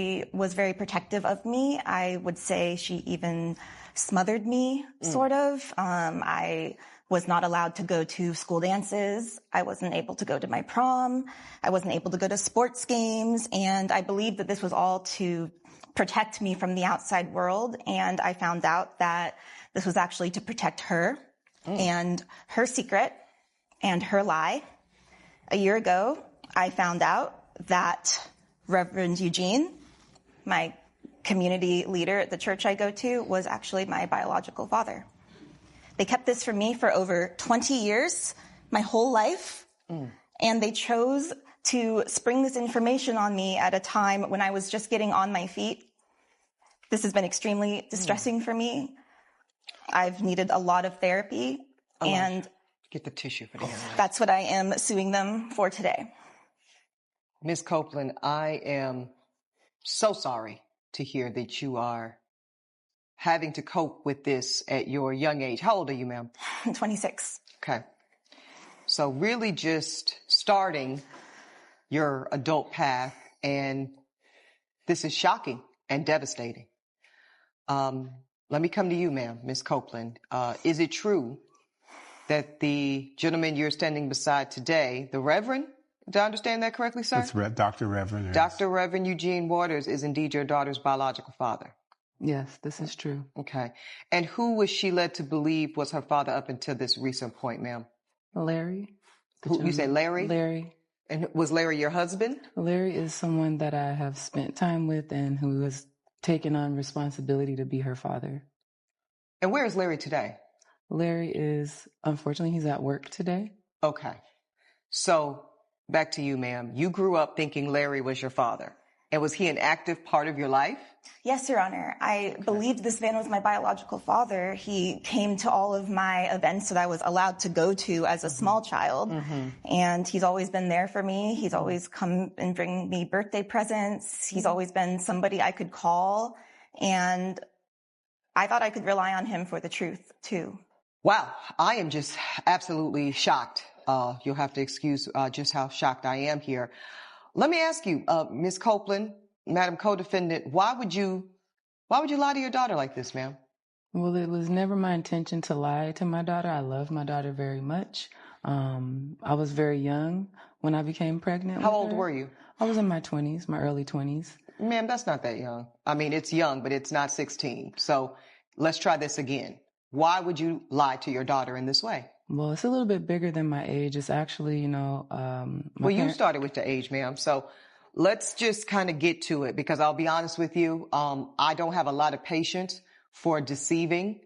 She was very protective of me. I would say she even smothered me, sort of. I was not allowed to go to school dances. I wasn't able to go to my prom. I wasn't able to go to sports games. And I believed that this was all to protect me from the outside world. And I found out that this was actually to protect her and her secret and her lie. A year ago, I found out that Reverend Eugene, my community leader at the church I go to, was actually my biological father. They kept this from me for over 20 years, my whole life, and they chose to spring this information on me at a time when I was just getting on my feet. This has been extremely distressing for me. I've needed a lot of therapy, and get the tissue for the that's what I am suing them for today. Ms. Copeland, I am so sorry to hear that you are having to cope with this at your young age. How old are you, ma'am? I'm 26. Okay. So really just starting your adult path, and this is shocking and devastating. Let me come to you, ma'am, Ms. Copeland. Is it true that the gentleman you're standing beside today, the Reverend, did I understand that correctly, sir? It's Dr. Reverend. Yes. Dr. Reverend Eugene Waters is indeed your daughter's biological father. Yes, this is true. Okay. And who was she led to believe was her father up until this recent point, ma'am? Larry. Who, you say Larry? Larry. And was Larry your husband? Larry is someone that I have spent time with and who has taken on responsibility to be her father. And where is Larry today? Larry is, unfortunately, he's at work today. Okay. So back to you, ma'am. You grew up thinking Larry was your father. And was he an active part of your life? Yes, Your Honor. I believed this man was my biological father. He came to all of my events that I was allowed to go to as a small child. And he's always been there for me. He's always come and bring me birthday presents. He's always been somebody I could call. And I thought I could rely on him for the truth, too. Wow. I am just absolutely shocked. You'll have to excuse just how shocked I am here. Let me ask you, Ms. Copeland, Madam Co-Defendant, why would you lie to your daughter like this, ma'am? Well, it was never my intention to lie to my daughter. I love my daughter very much. I was very young when I became pregnant. How old were you? I was in my 20s, my early 20s. Ma'am, that's not that young. I mean, it's young, but it's not 16. So let's try this again. Why would you lie to your daughter in this way? Well, it's a little bit bigger than my age. It's actually, you started with the age, ma'am. So let's just kind of get to it, because I'll be honest with you. I don't have a lot of patience for deceiving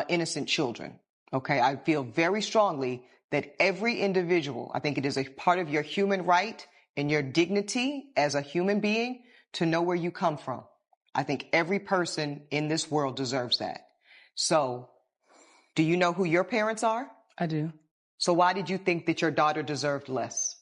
innocent children. Okay. I feel very strongly that every individual, I think it is a part of your human right and your dignity as a human being to know where you come from. I think every person in this world deserves that. So do you know who your parents are? I do. So why did you think that your daughter deserved less?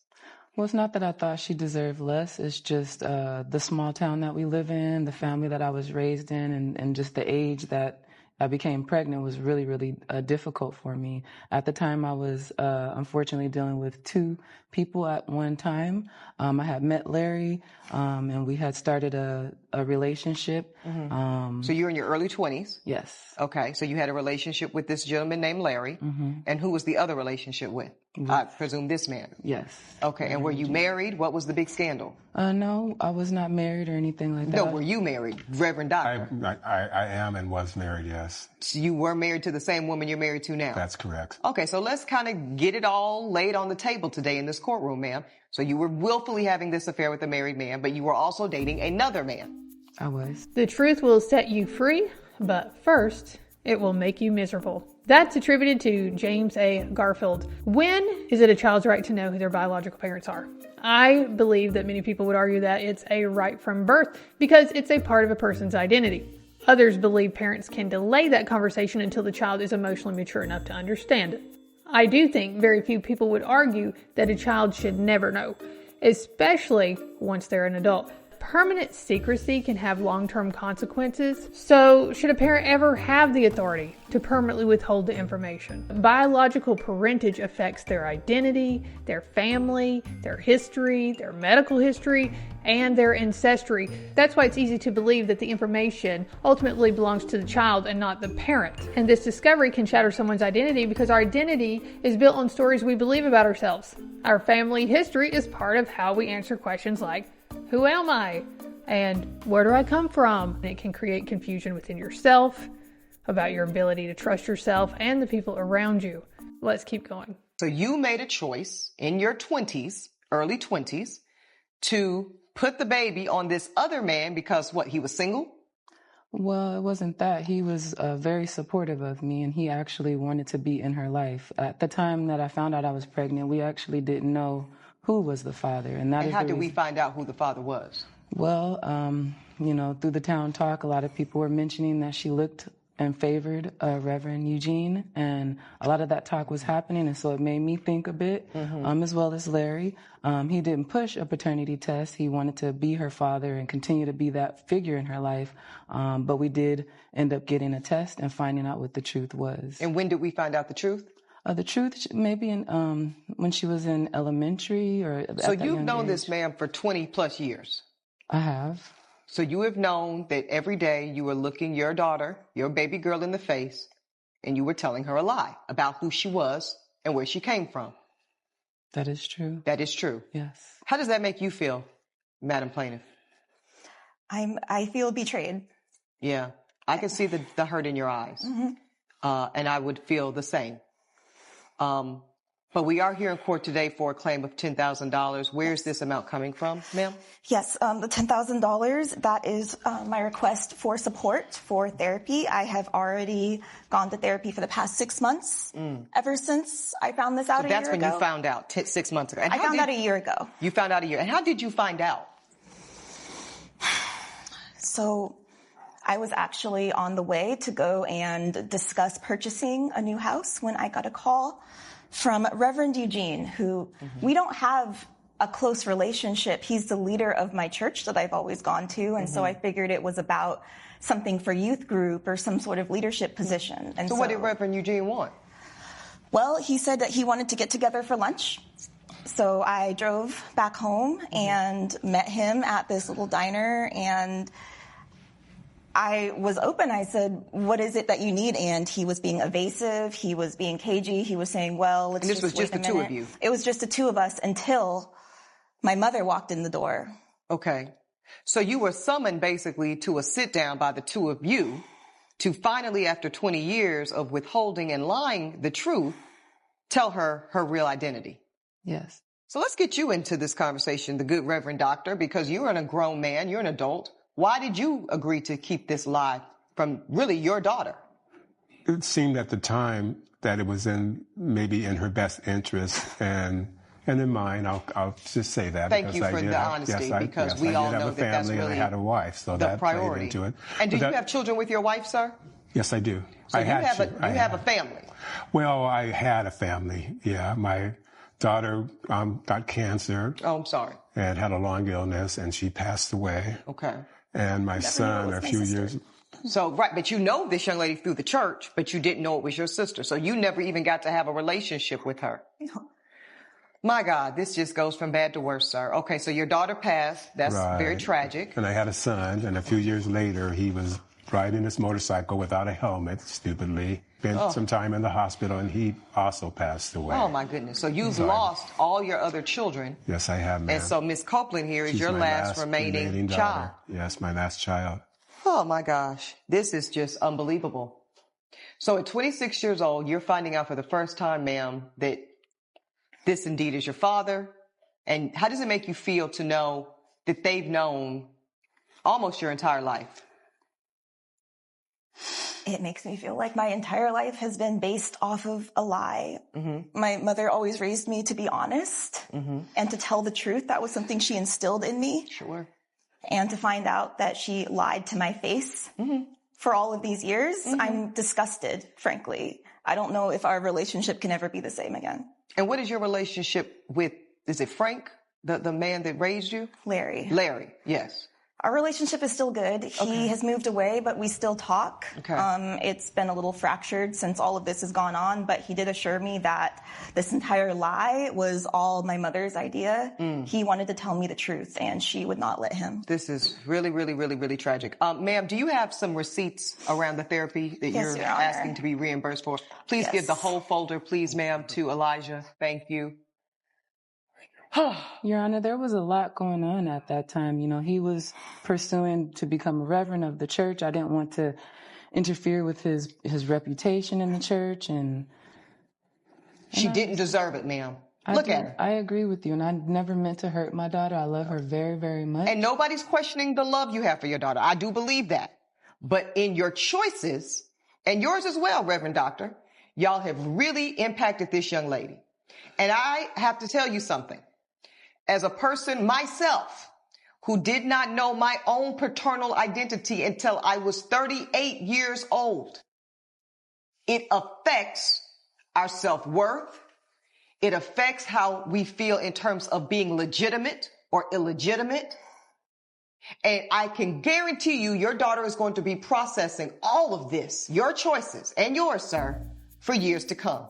Well, it's not that I thought she deserved less. It's just the small town that we live in, the family that I was raised in, and just the age that I became pregnant was really, really difficult for me. At the time, I was unfortunately dealing with two people at one time. I had met Larry, and we had started a relationship. So you're in your early 20s? Yes. Okay, so you had a relationship with this gentleman named Larry. And who was the other relationship with? I presume this man. Yes. Okay, and were you married? What was the big scandal? No, I was not married or anything like that. No, were you married, Reverend Doctor? I am and was married, yes. So you were married to the same woman you're married to now? That's correct. Okay, so let's kind of get it all laid on the table today in this courtroom, ma'am. So you were willfully having this affair with a married man, but you were also dating another man. I was. The truth will set you free, but first, it will make you miserable. That's attributed to James A. Garfield. When is it a child's right to know who their biological parents are? I believe that many people would argue that it's a right from birth because it's a part of a person's identity. Others believe parents can delay that conversation until the child is emotionally mature enough to understand it. I do think very few people would argue that a child should never know, especially once they're an adult. permanent secrecy can have long-term consequences. So, should a parent ever have the authority to permanently withhold the information? Biological parentage affects their identity, their family, their history, their medical history, and their ancestry. That's why it's easy to believe that the information ultimately belongs to the child and not the parent. And this discovery can shatter someone's identity because our identity is built on stories we believe about ourselves. Our family history is part of how we answer questions like, who am I? And where do I come from? And it can create confusion within yourself about your ability to trust yourself and the people around you. Let's keep going. So you made a choice in your 20s, early 20s, to put the baby on this other man because what, he was single? Well, it wasn't that. He was very supportive of me, and he actually wanted to be in her life. At the time that I found out I was pregnant, we actually didn't know who was the father. And how did we find out who the father was? Well, through the town talk, a lot of people were mentioning that she looked and favored Reverend Eugene, and a lot of that talk was happening, and so it made me think a bit, as well as Larry. He didn't push a paternity test. He wanted to be her father and continue to be that figure in her life, but we did end up getting a test and finding out what the truth was. And when did we find out the truth? The truth, maybe when she was in elementary or at So that you've young known age. this man for 20 plus years? I have. So you have known that every day you were looking your daughter, your baby girl, in the face, and you were telling her a lie about who she was and where she came from. That is true. That is true. Yes. How does that make you feel, Madam Plaintiff? I feel betrayed. Yeah, I can see the hurt in your eyes, and I would feel the same. But we are here in court today for a claim of $10,000. Where is this amount coming from, ma'am? Yes, the $10,000, that is my request for support for therapy. I have already gone to therapy for the past 6 months, ever since I found this out a year ago. That's when you found out, 6 months ago. And I found out a year ago. You found out a year. And how did you find out? So I was actually on the way to go and discuss purchasing a new house when I got a call from Reverend Eugene, who we don't have a close relationship. He's the leader of my church that I've always gone to. And so I figured it was about something for youth group or some sort of leadership position. And so what did Reverend Eugene want? Well, he said that he wanted to get together for lunch. So I drove back home and met him at this little diner, and I was open. I said, what is it that you need? And he was being evasive. He was being cagey. He was saying, well, let's just wait a minute. And this was just the two of you? It was just the two of us until my mother walked in the door. Okay. So you were summoned basically to a sit down by the two of you to finally, after 20 years of withholding and lying the truth, tell her her real identity. Yes. So let's get you into this conversation, the good Reverend Doctor, because you're a grown man. You're an adult. Why did you agree to keep this lie from really your daughter? It seemed at the time that it was maybe in her best interest and in mine. I'll just say that. Thank you for the honesty, because we all know that that's really and I had a wife, so the that priority. played into it. And do you have children with your wife, sir? Yes, I do. So you have a family. Well, I had a family. Yeah, my daughter got cancer. Oh, I'm sorry. And had a long illness, and she passed away. Okay. And my son, a few years. So, right, but you know this young lady through the church, but you didn't know it was your sister. So you never even got to have a relationship with her. No. My God, this just goes from bad to worse, sir. Okay, so your daughter passed. That's very tragic. And I had a son, and a few years later, he was riding his motorcycle without a helmet, stupidly. Spent some time in the hospital, and he also passed away. Oh, my goodness. So you've lost all your other children. Yes, I have, ma'am. And so Miss Copeland here is your last remaining child. Yes, my last child. Oh, my gosh. This is just unbelievable. So at 26 years old, you're finding out for the first time, ma'am, that this indeed is your father. And how does it make you feel to know that they've known almost your entire life? It makes me feel like my entire life has been based off of a lie. Mm-hmm. My mother always raised me to be honest and to tell the truth. That was something she instilled in me. Sure. And to find out that she lied to my face for all of these years, I'm disgusted, frankly. I don't know if our relationship can ever be the same again. And what is your relationship with, is it Frank, the man that raised you? Larry. Larry, yes. Our relationship is still good. He has moved away, but we still talk. Okay. It's been a little fractured since all of this has gone on, but he did assure me that this entire lie was all my mother's idea. He wanted to tell me the truth, and she would not let him. This is really, really, really, really tragic. Ma'am, do you have some receipts around the therapy that Yes, you're Your Honor. asking to be reimbursed for? Please give the whole folder, please, ma'am, to Elijah. Thank you. Your Honor, there was a lot going on at that time. You know, he was pursuing to become a reverend of the church. I didn't want to interfere with his reputation in the church. And She didn't deserve it, ma'am. Look at her. I agree with you, and I never meant to hurt my daughter. I love her very, very much. And nobody's questioning the love you have for your daughter. I do believe that. But in your choices, and yours as well, Reverend Doctor, y'all have really impacted this young lady. And I have to tell you something. As a person myself who did not know my own paternal identity until I was 38 years old, it affects our self-worth. It affects how we feel in terms of being legitimate or illegitimate. And I can guarantee you your daughter is going to be processing all of this, your choices and yours, sir, for years to come.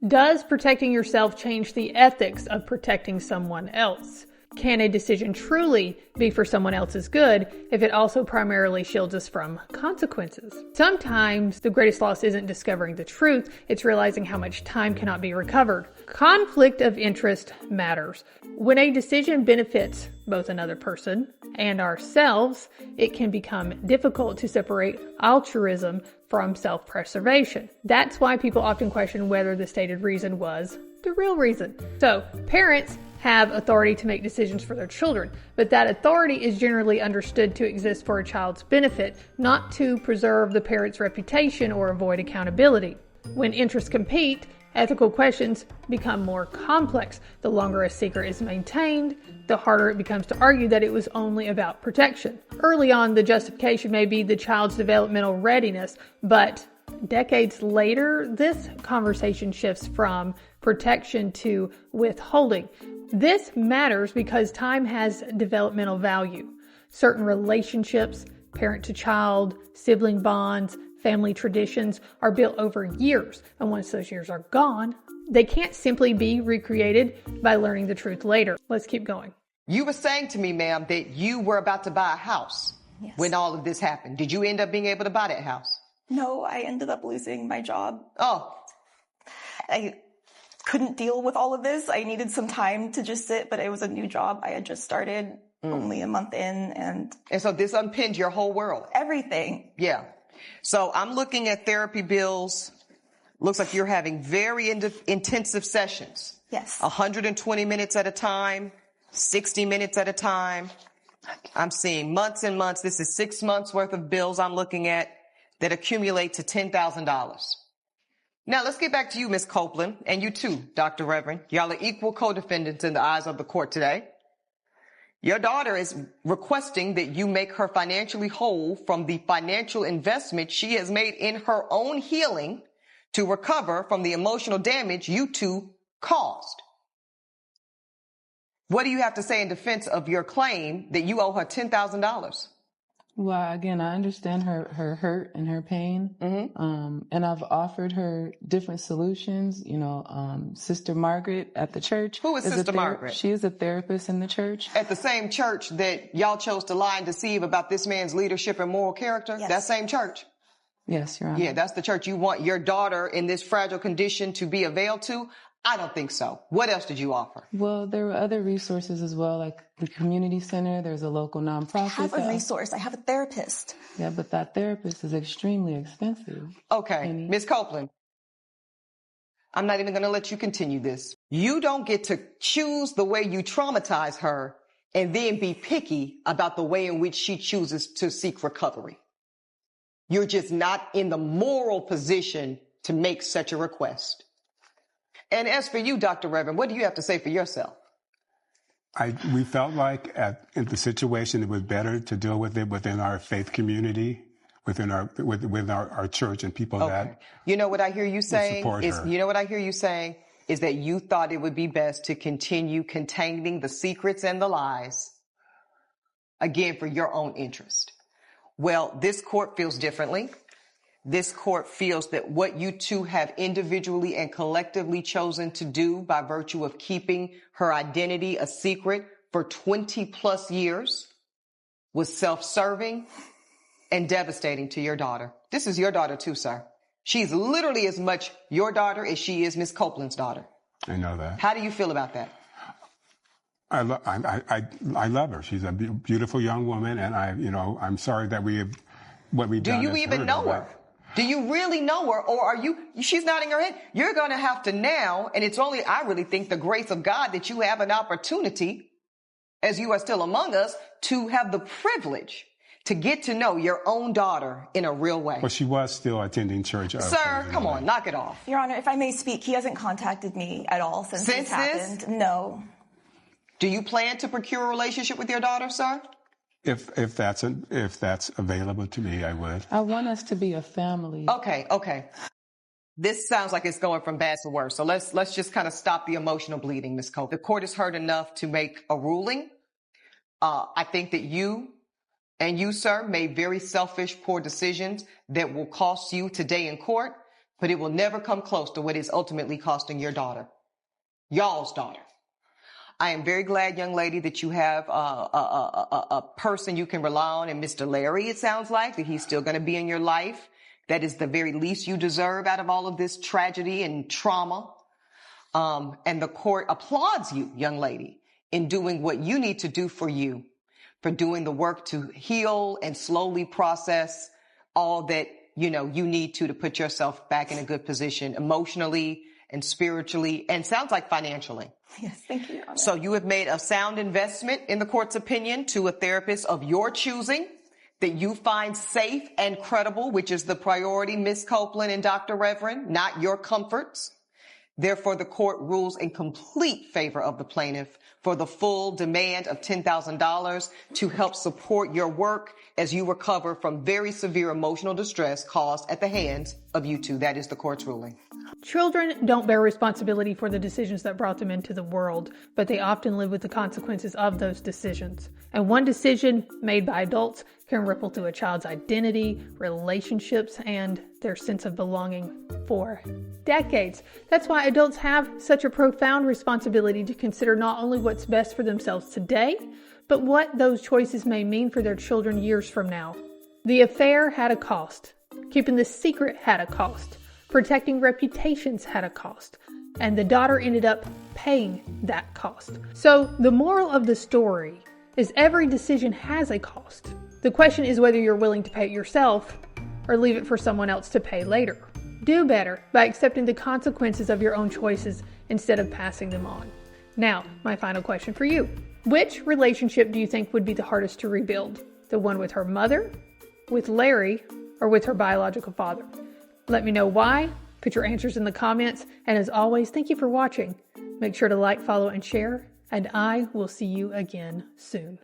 Does protecting yourself change the ethics of protecting someone else? Can a decision truly be for someone else's good if it also primarily shields us from consequences? Sometimes the greatest loss isn't discovering the truth, it's realizing how much time cannot be recovered. Conflict of interest matters. When a decision benefits both another person and ourselves, it can become difficult to separate altruism from self-preservation. That's why people often question whether the stated reason was the real reason. So, parents have authority to make decisions for their children, but that authority is generally understood to exist for a child's benefit, not to preserve the parent's reputation or avoid accountability. When interests compete, ethical questions become more complex. The longer a secret is maintained, the harder it becomes to argue that it was only about protection. Early on, the justification may be the child's developmental readiness, but decades later, this conversation shifts from protection to withholding. This matters because time has developmental value. Certain relationships, parent to child, sibling bonds, family traditions are built over years, and once those years are gone, they can't simply be recreated by learning the truth later. Let's keep going. You were saying to me, ma'am, that you were about to buy a house when all of this happened. Did you end up being able to buy that house? No, I ended up losing my job. Oh. I couldn't deal with all of this. I needed some time to just sit, but it was a new job. I had just started only a month in, and so this unpinned your whole world. Everything. Yeah. So I'm looking at therapy bills. Looks like you're having very intensive sessions. Yes. 120 minutes at a time, 60 minutes at a time. I'm seeing months and months. This is 6 months worth of bills I'm looking at that accumulate to $10,000. Now let's get back to you, Ms. Copeland, and you too, Dr. Reverend. Y'all are equal co-defendants in the eyes of the court today. Your daughter is requesting that you make her financially whole from the financial investment she has made in her own healing to recover from the emotional damage you two caused. What do you have to say in defense of your claim that you owe her $10,000? Well, again, I understand her hurt and her pain. And I've offered her different solutions. You know, Sister Margaret at the church. Who is Sister Margaret? She is a therapist in the church. At the same church that y'all chose to lie and deceive about this man's leadership and moral character? Yes. That same church? Yes, Your Honor. Yeah, that's the church you want your daughter in this fragile condition to be availed to? I don't think so. What else did you offer? Well, there were other resources as well, like the community center. There's a local nonprofit. I have a resource. I have a therapist. Yeah, but that therapist is extremely expensive. Okay, Ms. Copeland, I'm not even going to let you continue this. You don't get to choose the way you traumatize her and then be picky about the way in which she chooses to seek recovery. You're just not in the moral position to make such a request. And as for you, Dr. Reverend, what do you have to say for yourself? We felt like in the situation, it was better to deal with it within our faith community, within our church and people that. You know what I hear you saying is, you know what I hear you saying is that you thought it would be best to continue containing the secrets and the lies again, for your own interest. Well, this court feels differently. This court feels that what you two have individually and collectively chosen to do by virtue of keeping her identity a secret for 20 plus years was self-serving and devastating to your daughter. This is your daughter too, sir. She's literally as much your daughter as she is Miss Copeland's daughter. I know that. How do you feel about that? I love her. She's a beautiful young woman, and I'm sorry that what we've done. Do you even know her? Do you really know her, or are you, she's nodding her head. You're going to have to now, and it's only, I really think, the grace of God that you have an opportunity, as you are still among us, to have the privilege to get to know your own daughter in a real way. Well, she was still attending church. Sir, come on, knock it off. Your Honor, if I may speak, he hasn't contacted me at all since this happened. No. Do you plan to procure a relationship with your daughter, sir? If that's available to me, I would. I want us to be a family. Okay. This sounds like it's going from bad to worse. So let's just kind of stop the emotional bleeding, Ms. Cope. The court has heard enough to make a ruling. I think that you, sir, made very selfish, poor decisions that will cost you today in court, but it will never come close to what is ultimately costing your daughter, y'all's daughter. I am very glad, young lady, that you have a person you can rely on, and Mr. Larry, it sounds like, that he's still going to be in your life. That is the very least you deserve out of all of this tragedy and trauma. And the court applauds you, young lady, in doing what you need to do for you, for doing the work to heal and slowly process all that, you need to put yourself back in a good position emotionally and spiritually, and sounds like financially. Yes, thank you, Your Honor. So you have made a sound investment, in the court's opinion, to a therapist of your choosing that you find safe and credible, which is the priority, Ms. Copeland and Dr. Reverend, not your comforts. Therefore, the court rules in complete favor of the plaintiff for the full demand of $10,000 to help support your work as you recover from very severe emotional distress caused at the hands of you two. That is the court's ruling. Children don't bear responsibility for the decisions that brought them into the world, but they often live with the consequences of those decisions. And one decision made by adults can ripple through a child's identity, relationships, and their sense of belonging for decades. That's why adults have such a profound responsibility to consider not only what's best for themselves today, but what those choices may mean for their children years from now. The affair had a cost. Keeping the secret had a cost. Protecting reputations had a cost. And the daughter ended up paying that cost. So the moral of the story is every decision has a cost. The question is whether you're willing to pay it yourself or leave it for someone else to pay later. Do better by accepting the consequences of your own choices instead of passing them on. Now, my final question for you. Which relationship do you think would be the hardest to rebuild? The one with her mother, with Larry, or with her biological father? Let me know why. Put your answers in the comments. And as always, thank you for watching. Make sure to like, follow, and share. And I will see you again soon.